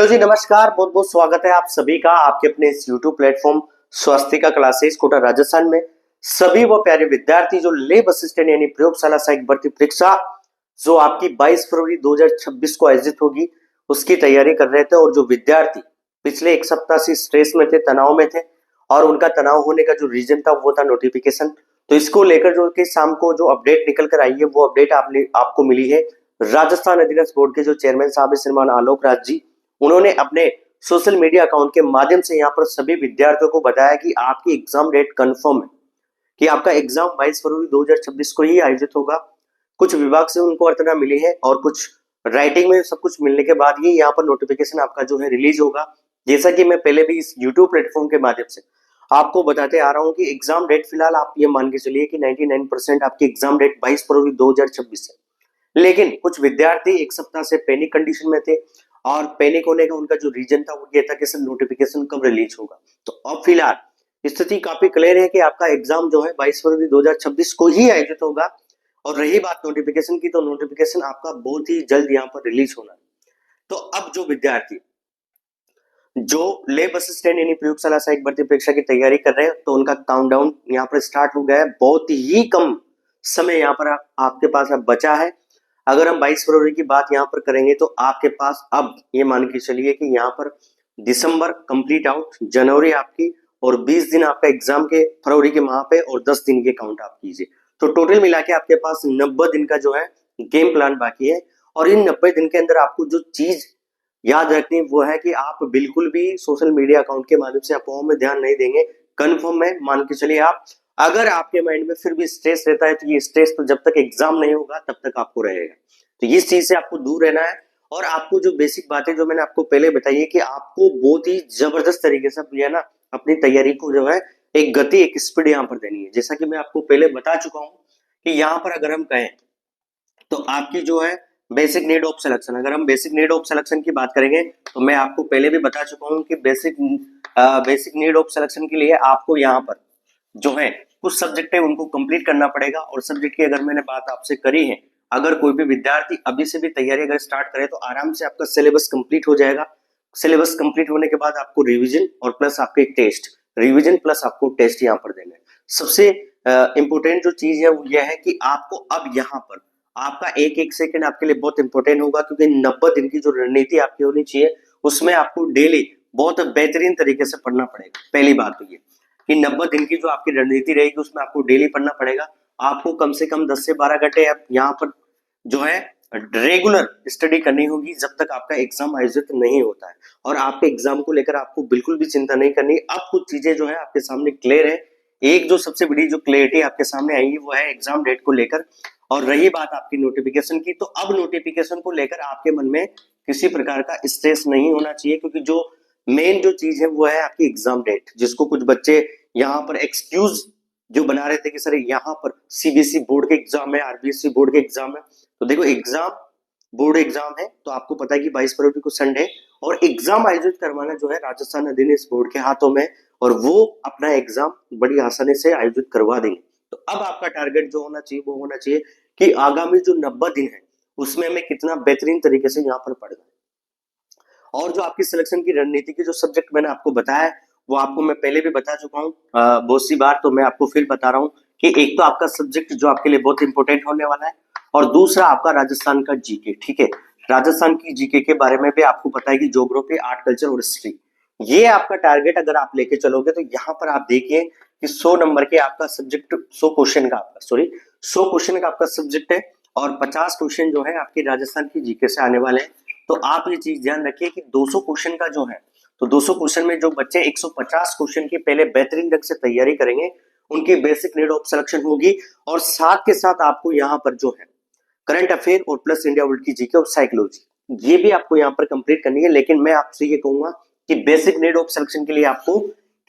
Hello जी, नमस्कार। बहुत बहुत स्वागत है आप सभी का आपके अपने इस YouTube platform Swastika classes Kota Rajasthan में। सभी वो प्यारे विद्यार्थी जो लैब असिस्टेंट यानी प्रयोगशाला सहायक भर्ती परीक्षा जो आपकी 22 फरवरी 2026 को आयोजित होगी उसकी तैयारी कर रहे थे, और जो विद्यार्थी पिछले एक सप्ताह से स्ट्रेस में थे, तनाव में थे, और उनका तनाव होने का जो रीजन था वो था नोटिफिकेशन। तो इसको लेकर जो कि शाम को जो अपडेट निकल कर आई है वो अपडेट आपको मिली है। राजस्थान अधिराज्य बोर्ड के जो चेयरमैन साहब है श्रीमान आलोक राज जी, उन्होंने अपने सोशल मीडिया अकाउंट के माध्यम से यहाँ पर सभी विद्यार्थियों को बताया कि आपकी एग्जाम डेट कंफर्म है, कि आपका एग्जाम 22 फरवरी 2026 को ही आयोजित होगा। कुछ विभाग से उनको अर्तना मिली है और कुछ राइटिंग में सब कुछ मिलने के बाद ही यहाँ पर नोटिफिकेशन आपका जो है रिलीज होगा। जैसा कि मैं पहले भी इस यूट्यूब प्लेटफॉर्म के माध्यम से आपको बताते आ रहा हूँ कि एग्जाम डेट फिलहाल आप ये मान के चलिए कि 99% आपकी एग्जाम डेट 22 फरवरी 2026 है। लेकिन कुछ विद्यार्थी एक सप्ताह से पैनिक कंडीशन में थे, और पैनिक होने का उनका जो रीजन था वो ये था कि सर नोटिफिकेशन कब रिलीज होगा। तो अब फिलहाल स्थिति काफी क्लियर है कि आपका एग्जाम जो है 22 फरवरी 2026 को ही आयोजित होगा। और रही बात नोटिफिकेशन की, तो नोटिफिकेशन आपका बहुत ही जल्द यहाँ पर रिलीज होना है। तो अब जो विद्यार्थी जो लैब असिस्टेंट यानी प्रयोगशाला सहायक भर्ती परीक्षा की तैयारी कर रहे हैं, तो उनका काउंटडाउन यहाँ पर स्टार्ट हो गया है। बहुत ही कम समय यहाँ पर आपके पास अब बचा है। अगर हम 22 फरवरी की बात यहाँ पर करेंगे तो आपके पास अब ये मान के चलिए कि यहाँ पर दिसंबर कंप्लीट आउट, जनवरी आपकी, और 20 दिन आपका एग्जाम के फरवरी के माह पे, और 10 दिन के काउंट आप कीजिए। तो टोटल मिला के आपके पास 90 दिन का जो है गेम प्लान बाकी है। और इन 90 दिन के अंदर आपको जो चीज याद रखनी वो है कि आप बिल्कुल भी सोशल मीडिया अकाउंट के माध्यम से अफवाहों में ध्यान नहीं देंगे। कन्फर्म है, मान के चलिए आप, अगर आपके माइंड में फिर भी स्ट्रेस रहता है तो ये स्ट्रेस तो जब तक एग्जाम नहीं होगा तब तक आपको रहेगा। तो इस चीज से आपको दूर रहना है। और आपको जो बेसिक बातें जो मैंने आपको पहले बताई है कि आपको बहुत ही जबरदस्त तरीके से है ना अपनी तैयारी को जो है एक गति, एक स्पीड यहाँ पर देनी है। जैसा कि मैं आपको पहले बता चुका हूँ कि यहाँ पर अगर हम कहें तो आपकी जो है बेसिक नीड ऑफ सिलेक्शन, अगर हम बेसिक नीड ऑफ सिलेक्शन की बात करेंगे तो मैं आपको पहले भी बता चुका हूं कि बेसिक नीड ऑफ सिलेक्शन के लिए आपको यहाँ पर जो है कुछ सब्जेक्ट है उनको कंप्लीट करना पड़ेगा। और सब्जेक्ट की अगर मैंने बात आपसे करी है, अगर कोई भी विद्यार्थी अभी से भी तैयारी अगर स्टार्ट करे तो आराम से आपका सिलेबस कंप्लीट हो जाएगा। सिलेबस कंप्लीट होने के बाद आपको रिविजन और प्लस आपके टेस्ट, रिविजन प्लस आपको टेस्ट यहाँ पर देना है। सबसे इंपोर्टेंट जो चीज है वो यह है कि आपको अब यहाँ पर आपका एक एक सेकंड आपके लिए बहुत इंपॉर्टेंट होगा, क्योंकि 90 दिन की जो रणनीति आपकी होनी चाहिए उसमें आपको डेली बहुत बेहतरीन तरीके से पढ़ना पड़ेगा। पहली बात तो ये कि 90 दिन की जो आपकी रणनीति रहेगी उसमें आपको डेली पढ़ना पड़ेगा। आपको कम से कम 10 से 12 घंटे यहाँ पर जो है रेगुलर स्टडी करनी होगी जब तक आपका एग्जाम आयोजित नहीं होता है। और आपके एग्जाम को लेकर आपको बिल्कुल भी चिंता नहीं करनी। अब कुछ चीजें जो है आपके सामने क्लियर है। एक जो सबसे बड़ी जो क्लियरिटी आपके सामने आई है वो है एग्जाम डेट को लेकर। और रही बात आपकी नोटिफिकेशन की, तो अब नोटिफिकेशन को लेकर आपके मन में किसी प्रकार का स्ट्रेस नहीं होना चाहिए, क्योंकि जो मेन जो चीज है वो है आपकी एग्जाम डेट, जिसको कुछ बच्चे यहाँ पर एक्सक्यूज जो बना रहे थे कि सर यहाँ पर सीबीएसई बोर्ड के एग्जाम है, आरबीएसई बोर्ड के एग्जाम है। तो देखो एग्जाम बोर्ड एग्जाम है तो आपको पता है कि 22 फरवरी को संडे, और एग्जाम आयोजित करवाना जो है राजस्थान अधिराज्य बोर्ड के हाथों में, और वो अपना एग्जाम बड़ी आसानी से आयोजित करवा देंगे। तो अब आपका टारगेट जो होना चाहिए वो होना चाहिए कि आगामी जो 90 दिन है उसमें मैं कितना बेहतरीन तरीके से यहाँ पर पढ़ना है। और जो आपकी सिलेक्शन की रणनीति की जो सब्जेक्ट मैंने आपको बताया वो आपको मैं पहले भी बता चुका हूँ बहुत सी बार, तो मैं आपको फिर बता रहा हूँ कि एक तो आपका सब्जेक्ट जो आपके लिए बहुत इंपॉर्टेंट होने वाला है, और दूसरा आपका राजस्थान का जीके। ठीक है, राजस्थान की जीके के बारे में भी आपको पता है कि ज्योग्राफी, आर्ट, कल्चर और हिस्ट्री, ये आपका टारगेट अगर आप लेके चलोगे तो यहाँ पर आप देखिए कि 100 नंबर के आपका सब्जेक्ट, 100 क्वेश्चन का आपका 100 क्वेश्चन का आपका सब्जेक्ट है, और 50 क्वेश्चन जो है आपके राजस्थान की जीके से आने वाले हैं। तो आप ये चीज ध्यान रखिए कि 200 क्वेश्चन का जो है, तो 200 क्वेश्चन में जो बच्चे 150 क्वेश्चन की पहले बेहतरीन ढंग से तैयारी करेंगे उनकी बेसिक नीड ऑफ सिलेक्शन होगी। और साथ के साथ आपको यहाँ पर जो है करंट अफेयर और प्लस इंडिया वर्ल्ड की जीके और साइकोलॉजी, ये भी आपको यहाँ पर कंप्लीट करनी है। लेकिन मैं आपसे ये कहूंगा कि बेसिक नीड ऑफ सिलेक्शन के लिए आपको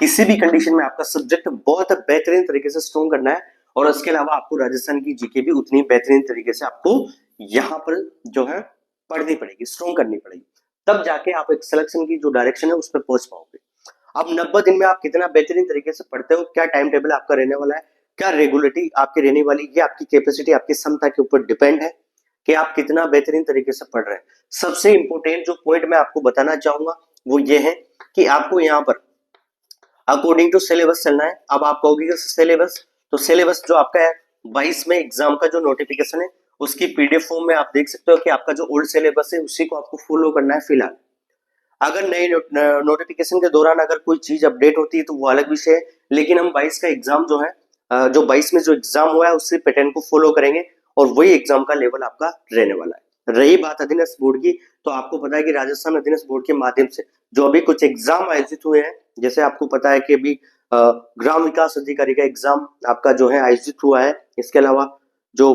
किसी भी कंडीशन में आपका सब्जेक्ट बहुत बेहतरीन तरीके से स्ट्रॉन्ग करना है, और उसके अलावा आपको राजस्थान की जीके भी उतनी बेहतरीन तरीके से आपको यहाँ पर जो है पढ़नी पड़ेगी, स्ट्रॉन्ग करनी पड़ेगी, तब जाके आप एक सिलेक्शन की जो डायरेक्शन है उस पर पहुंच पाओगे। अब 90 दिन में आप कितना बेहतरीन तरीके से पढ़ते हो, क्या टाइम टेबल आपका रहने वाला है, क्या रेगुलरिटी आपकी रहने वाली, ये आपकी कैपेसिटी, आपकी क्षमता के ऊपर डिपेंड है कि आप कितना बेहतरीन तरीके से पढ़ रहे हैं। सबसे इंपॉर्टेंट जो पॉइंट मैं आपको बताना चाहूंगा वो ये है कि आपको यहाँ पर अकॉर्डिंग टू सिलेबस चलना है। अब आप कहोगे कि सिलेबस, तो सिलेबस जो आपका है 22 में एग्जाम का जो नोटिफिकेशन है उसकी पीडीएफ फॉर्म में आप देख सकते हो कि आपका जो ओल्ड सिलेबस है उसी को आपको फॉलो करना है फिलहाल। अगर नए नोटिफिकेशन के दौरान अगर कोई चीज अपडेट होती है तो वो अलग विषय है, लेकिन हम 22 का एग्जाम जो है जो 22 में जो एग्जाम हुआ है उसी पैटर्न को फॉलो करेंगे और वही एग्जाम का लेवल आपका रहने वाला है। रही बात अधीनस्थ बोर्ड की, तो आपको पता है कि राजस्थान अधीनस्थ बोर्ड के माध्यम से जो अभी कुछ एग्जाम आयोजित हुए हैं, जैसे आपको पता है कि अभी ग्राम विकास अधिकारी का एग्जाम आपका जो है आयोजित हुआ है। इसके अलावा जो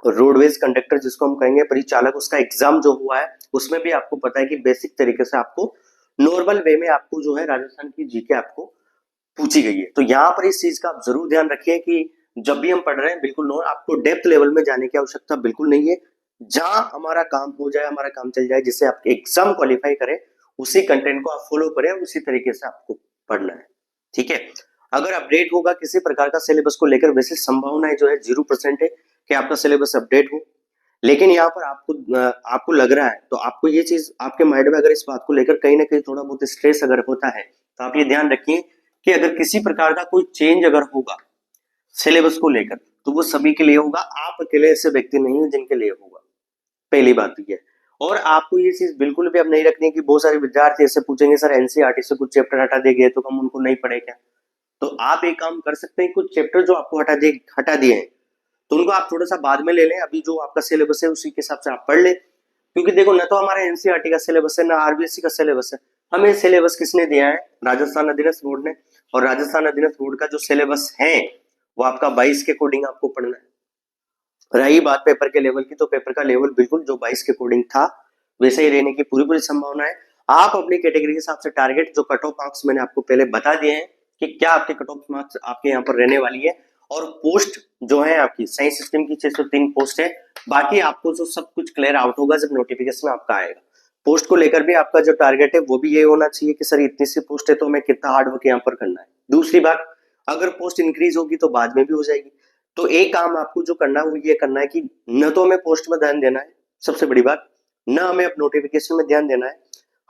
रोडवेज कंडक्टर जिसको हम कहेंगे परिचालक, उसका एग्जाम जो हुआ है उसमें भी आपको पता है कि बेसिक तरीके से आपको नॉर्मल वे में आपको जो है राजस्थान की जीके आपको पूछी गई है। तो यहाँ पर इस चीज का आप जरूर ध्यान रखिए कि जब भी हम पढ़ रहे हैं बिल्कुल नो, आपको डेप्थ लेवल में जाने की आवश्यकता बिल्कुल नहीं है। जहां हमारा काम हो जाए, हमारा काम चल जाए, जिससे आप एग्जाम क्वालिफाई करें, उसी कंटेंट को आप फॉलो करें, उसी तरीके से आपको पढ़ना है। ठीक है, अगर अपडेट होगा किसी प्रकार का सिलेबस को लेकर, वैसे संभावनाएं जो है 0% है कि आपका सिलेबस अपडेट हो, लेकिन यहाँ पर आपको लग रहा है तो आपको ये चीज आपके माइंड में अगर इस बात को लेकर कहीं ना कहीं थोड़ा बहुत स्ट्रेस अगर होता है तो आप ये ध्यान रखिए कि अगर किसी प्रकार का कोई चेंज अगर होगा सिलेबस को लेकर तो वो सभी के लिए होगा, आप अकेले ऐसे व्यक्ति नहीं है जिनके लिए होगा। पहली बात तो ये, और आपको ये चीज बिल्कुल भी अब नहीं रखनी है कि बहुत सारे विद्यार्थी ऐसे पूछेंगे सर एनसीईआरटी से कुछ चैप्टर हटा देंगे तो हम उनको नहीं पढ़े क्या। तो आप एक काम कर सकते हैं, कुछ चैप्टर जो आपको हटा दिए हैं तो उनको आप थोड़ा सा बाद में ले लें, अभी जो आपका सिलेबस है उसी के हिसाब से आप पढ़ लें। क्योंकि देखो न तो हमारा एनसीईआरटी का सिलेबस है, ना आरबीएससी का सिलेबस है, हमें सिलेबस किसने दिया है? राजस्थान अधीनस्थ बोर्ड ने। और राजस्थान अधीनस्थ बोर्ड का जो सिलेबस है वो आपका 22 के अकॉर्डिंग आपको पढ़ना है। रही बात पेपर के लेवल की, तो पेपर का लेवल बिल्कुल जो 22 के अकॉर्डिंग था वैसे ही रहने की पूरी संभावना है। आप अपनी कैटेगरी के हिसाब से टारगेट जो कट ऑफ मार्क्स मैंने आपको पहले बता दिए हैं कि क्या आपके कट ऑफ मार्क्स आपके यहाँ पर रहने वाली है। और पोस्ट जो है आपकी साइंस सिस्टम की 603 पोस्ट है, बाकी आपको जो सब कुछ क्लियर आउट होगा जब नोटिफिकेशन आपका आएगा। पोस्ट को लेकर भी आपका जो टारगेट है वो भी ये होना चाहिए कि सर इतनी सी पोस्ट है तो हमें कितना हार्ड वर्क यहाँ पर करना है। दूसरी बात, अगर पोस्ट इंक्रीज होगी तो बाद में भी हो जाएगी। तो एक काम आपको जो करना है वो ये करना है कि न तो हमें पोस्ट में ध्यान देना है, सबसे बड़ी बात, न हमें अब नोटिफिकेशन में ध्यान देना है।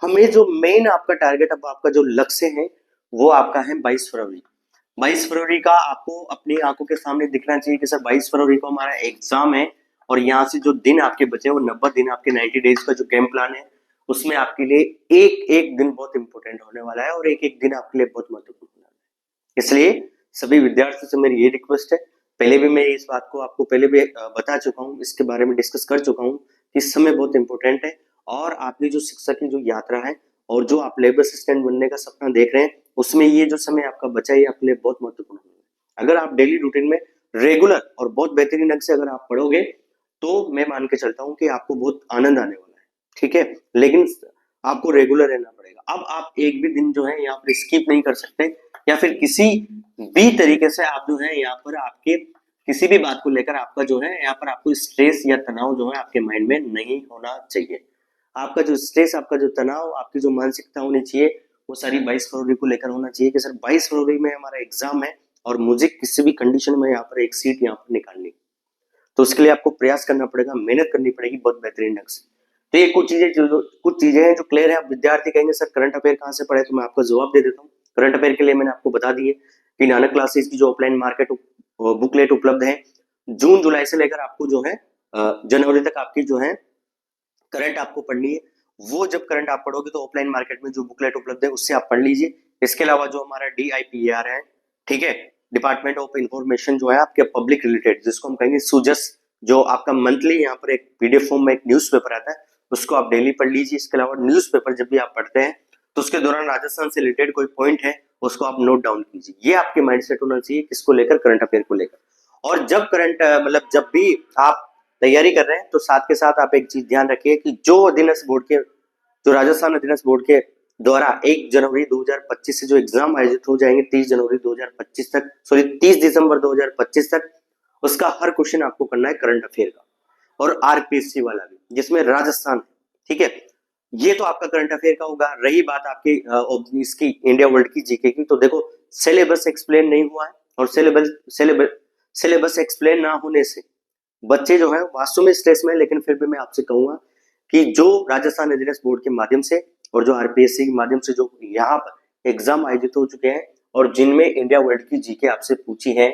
हमें जो मेन आपका टारगेट, अब आपका जो लक्ष्य है वो आपका है 22 फरवरी। 22 फरवरी का आपको अपनी आंखों के सामने दिखना चाहिए कि सर 22 फरवरी को हमारा एग्जाम है और यहाँ से जो दिन आपके बचे वो 90 दिन आपके 90 डेज का जो गेम प्लान है उसमें आपके लिए एक एक दिन बहुत इंपॉर्टेंट होने वाला है और एक एक दिन आपके लिए बहुत महत्वपूर्ण होने वाला है। इसलिए सभी विद्यार्थियों से मेरी ये रिक्वेस्ट है, पहले भी मैं इस बात को आपको पहले भी बता चुका हूँ, इसके बारे में डिस्कस कर चुका हूँ कि इस समय बहुत इंपॉर्टेंट है और आपकी जो शिक्षा की जो यात्रा है और जो आप लेबर असिस्टेंट बनने का सपना देख रहे हैं उसमें ये जो समय आपका बचा है आपके लिए बहुत महत्वपूर्ण है। अगर आप डेली रूटीन में रेगुलर और बहुत बेहतरीन ढंग से अगर आप पढ़ोगे तो मैं मान के चलता हूँ कि आपको बहुत आनंद आने वाला है। ठीक है, लेकिन आपको रेगुलर रहना पड़ेगा। अब आप एक भी दिन जो है यहाँ पर स्किप नहीं कर सकते या फिर किसी भी तरीके से आप जो है यहाँ पर आपके किसी भी बात को लेकर आपका जो है यहाँ पर आपको स्ट्रेस या तनाव जो है आपके माइंड में नहीं होना चाहिए। आपका जो स्ट्रेस, आपका जो तनाव, आपकी जो मानसिकता होनी चाहिए वो सारी 22 फरवरी को लेकर होना चाहिए कि सर 22 फरवरी में हमारा एग्जाम है और मुझे किसी भी कंडीशन में यहाँ पर एक सीट यहाँ पर निकालनी। तो उसके लिए आपको प्रयास करना पड़ेगा, मेहनत करनी पड़ेगी बहुत बेहतरीन ढंग से। तो ये कुछ चीजें हैं जो क्लियर है। आप विद्यार्थी कहेंगे सर करंट अफेयर कहाँ से पढ़े, तो मैं आपको जवाब दे देता हूँ। करंट अफेयर के लिए मैंने आपको बता दिए कि नानक क्लासेस की जो ऑफलाइन मार्केट बुकलेट उपलब्ध है, जून जुलाई से लेकर आपको जो है जनवरी तक आपकी जो है करंट आपको पढ़नी है। वो जब करंट आप पढ़ोगे तो ऑफलाइन मार्केट में जो बुकलेट उपलब्ध है उससे आप पढ़ लीजिए। इसके अलावा जो हमारा DIPAR है, ठीक है, डिपार्टमेंट ऑफ इंफॉर्मेशन जो है आपके पब्लिक रिलेटेड, जिसको हम कहेंगे सुजस, जो आपका मंथली यहाँ पर एक PDF फॉर्म में एक न्यूज़पेपर आता है उसको आप डेली पढ़ लीजिए। इसके अलावा न्यूज़पेपर जब भी आप पढ़ते हैं तो उसके दौरान राजस्थान से रिलेटेड कोई पॉइंट है उसको आप नोट डाउन कीजिए। ये आपके माइंडसेट होना चाहिए किसको लेकर, करंट अफेयर को लेकर। और जब जब भी आप तैयारी कर रहे हैं तो साथ के साथ आप एक चीज ध्यान रखिए कि जो राजस्थान अधीनस्थ बोर्ड के द्वारा 1 जनवरी 2025 से जो एग्जाम आयोजित हो जाएंगे 30 जनवरी 2025 तक, सॉरी 30 दिसंबर 2025 तक, उसका हर क्वेश्चन आपको करना है करंट अफेयर का और RPSC वाला भी जिसमें राजस्थान, ठीक है। ये तो आपका करंट अफेयर का होगा। रही बात आपकी इसकी इंडिया वर्ल्ड की जीके की, तो देखो सिलेबस एक्सप्लेन नहीं हुआ है और सिलेबस एक्सप्लेन ना होने से बच्चे जो है वास्तव में स्ट्रेस में है, लेकिन फिर भी मैं आपसे कहूंगा कि जो राजस्थान रेजिडेंस बोर्ड के माध्यम से और जो आरपीएससी के माध्यम से जो यहाँ पर एग्जाम आयोजित हो चुके हैं और जिनमें इंडिया वर्ल्ड की जीके आपसे पूछी है,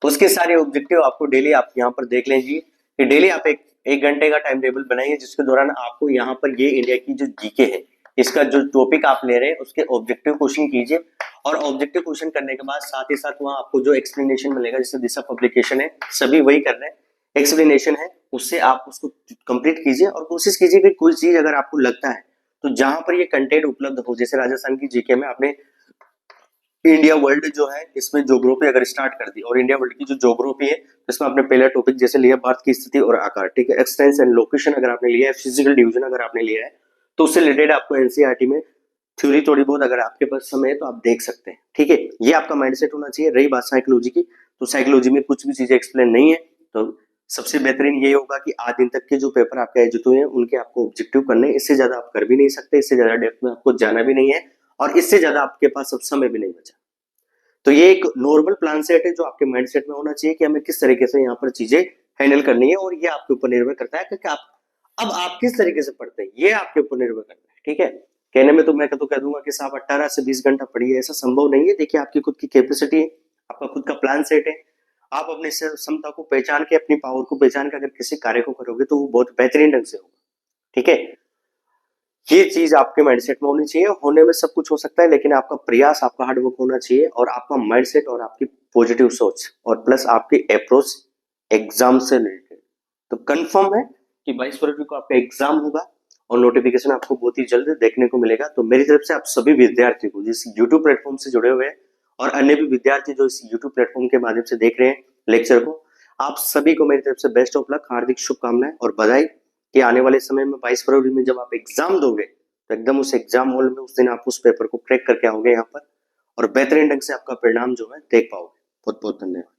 उसके सारे ऑब्जेक्टिव आपको डेली आप यहाँ पर देख लीजिए कि डेली आप एक घंटे का टाइम टेबल बनाइए, जिसके दौरान आपको यहाँ पर ये इंडिया की जो जीके है इसका जो टॉपिक आप ले रहे हैं उसके ऑब्जेक्टिव क्वेश्चन कीजिए। और ऑब्जेक्टिव क्वेश्चन करने के बाद साथ ही साथ वहां आपको जो एक्सप्लेनेशन मिलेगा, जैसे दिशा पब्लिकेशन है, सभी वही कर रहे हैं, एक्सप्लेनेशन है, उससे आप उसको कंप्लीट कीजिए और कोशिश कीजिए कि कोई चीज अगर आपको लगता है तो जहां पर ये कंटेंट उपलब्ध हो, जैसे राजस्थान की जीके में आपने इंडिया वर्ल्ड जो है इसमें ज्योग्राफी अगर स्टार्ट कर दी और इंडिया वर्ल्ड की जो ज्योग्राफी है इसमें आपने पहला टॉपिक जैसे लिया भारत की स्थिति और आकार, ठीक है, एक्सटेंस एंड लोकेशन अगर आपने लिया है, फिजिकल डिवीजन अगर आपने लिया है, तो उससे रिलेटेड आपको एनसीईआरटी में थ्योरी थोड़ी बहुत अगर आपके पास समय है तो आप देख सकते हैं, ठीक है। ये आपका माइंडसेट होना चाहिए। रही बात साइकोलॉजी की, तो साइकोलॉजी में कुछ भी चीजें एक्सप्लेन नहीं है, तो सबसे बेहतरीन ये होगा कि आज दिन तक के जो पेपर आपके आयोजित हुए हैं उनके आपको ऑब्जेक्टिव करने, इससे ज्यादा आप कर भी नहीं सकते, इससे ज्यादा डेप्थ में आपको जाना भी नहीं है और इससे ज्यादा आपके पास अब समय भी नहीं बचा। तो ये एक नॉर्मल प्लान सेट है जो आपके माइंड सेट में होना चाहिए कि हमें किस तरीके से यहाँ पर चीजें हैंडल करनी है, और ये आपके ऊपर निर्भर करता है कि आप अब आप किस तरीके से पढ़ते हैं, ये आपके ऊपर निर्भर करता है, ठीक है। कहने में तो मैं तो कह दूंगा कि साहब 18 से 20 घंटा पढ़िए, ऐसा संभव नहीं है। देखिए आपकी खुद की कैपेसिटी है, आपका खुद का प्लान सेट है, आप अपनी क्षमता को पहचान के, अपनी पावर को पहचान के अगर किसी कार्य को करोगे तो वो बहुत बेहतरीन ढंग से होगा, ठीक है। ये चीज आपके माइंडसेट में होनी चाहिए। होने में सब कुछ हो सकता है, लेकिन आपका प्रयास, आपका हार्डवर्क होना चाहिए और आपका माइंडसेट और आपकी पॉजिटिव सोच और प्लस आपकी अप्रोच एग्जाम से रिलेटेड। तो कंफर्म है कि 22 फरवरी को आपका एग्जाम होगा और नोटिफिकेशन आपको बहुत ही जल्द देखने को मिलेगा। तो मेरी तरफ से आप सभी विद्यार्थियों को जिस यूट्यूब प्लेटफॉर्म से जुड़े हुए हैं और अन्य भी विद्यार्थी जो इस यूट्यूब प्लेटफॉर्म के माध्यम से देख रहे हैं लेक्चर को, आप सभी को मेरी तरफ से बेस्ट ऑफ लक, हार्दिक शुभकामनाएं और बधाई कि आने वाले समय में 22 फरवरी में जब आप एग्जाम दोगे तो एकदम उस एग्जाम हॉल में उस दिन आप उस पेपर को क्रैक करके आओगे यहाँ पर और बेहतरीन ढंग से आपका परिणाम जो है देख पाओगे। बहुत बहुत धन्यवाद।